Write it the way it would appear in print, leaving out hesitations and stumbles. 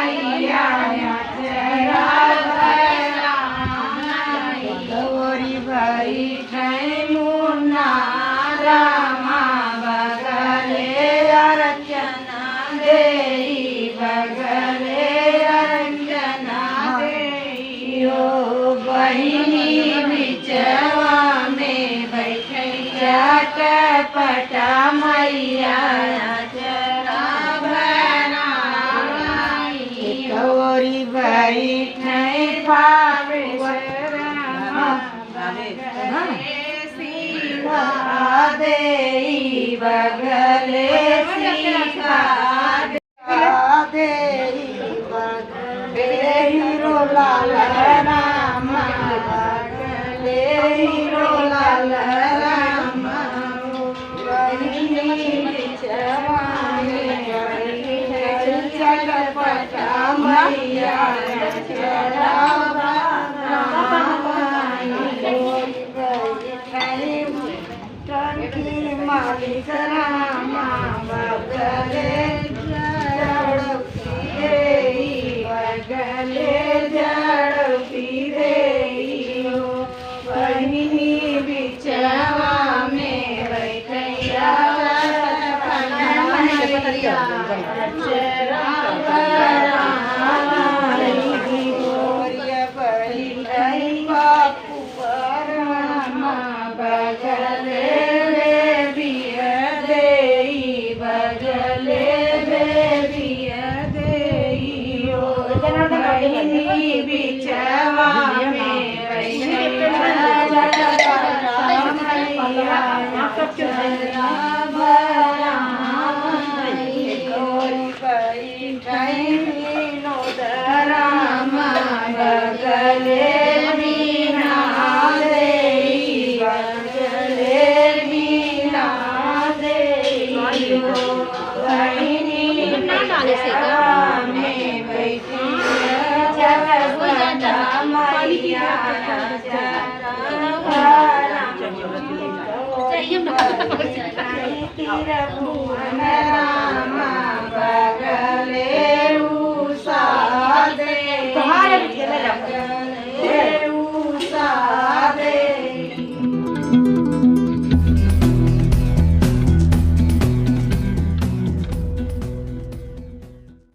मैया चरा गौरी भाई ठई मुन्ना रामा बगले अर्चना देई बगले अर्चना देई ओ बहिनी बिचवा में बैठैया पटा मैया चरा गौरी भाई ठई देई बगले सीखा देई बगले हीरो लाल राम बगले हीरो लाल राम पटा मैया मालिक रामा बगले जड़पी देई बगले जड़पी देई बहिनी बिचवा में बैठैया बापू परमा बगले बिचवा में रामा बगले मीना देई बगले मीना देई बहिनी में बैठी रामा बगले उषा दे